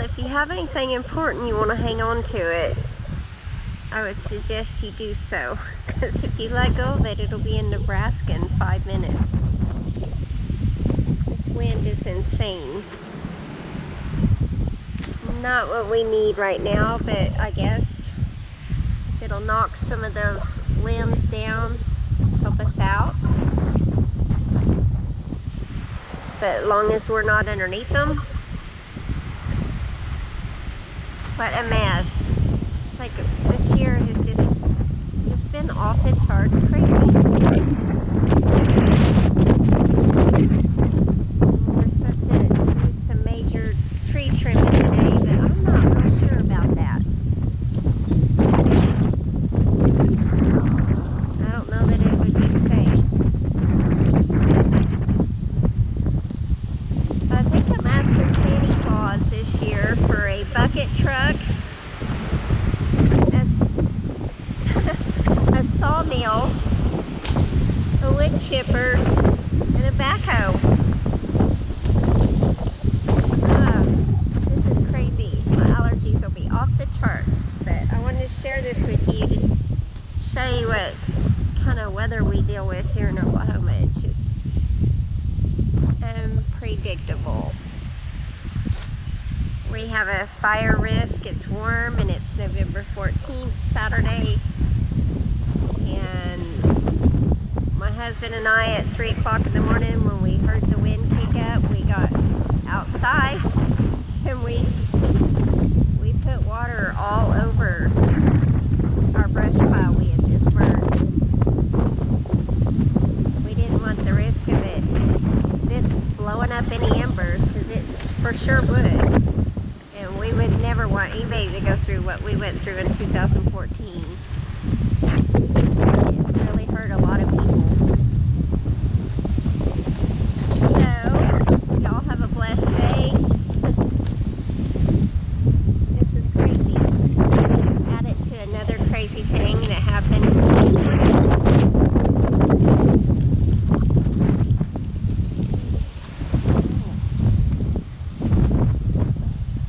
if you have anything important you want to hang on to it, I would suggest you do so, because if you let go of it, it'll be in Nebraska in 5 minutes. This wind is insane. Not what we need right now, but I guess it'll knock some of those limbs down, help us out. But as long as we're not underneath them. What a mess. It's like this year has just been off the charts crazy. We're supposed to do some major tree trimming today, but I'm not real sure about that. I don't know that it would be safe. I think I'm asking Santa Claus this year for a bucket truck, a sawmill, a wood chipper, and a backhoe. This is crazy. My allergies will be off the charts, but I wanted to share this with you, just show you what kind of weather we deal with here in Oklahoma. It's just unpredictable. We have a fire risk. It's warm and it's November 14th, Saturday. And my husband and I at 3 o'clock in the morning, when we heard the wind kick up, we got outside and we put water all over our brush pile we had just burned. We didn't want the risk of this blowing up any embers, because it's for sure would. And we would never want anybody to go through what we went through in 2014.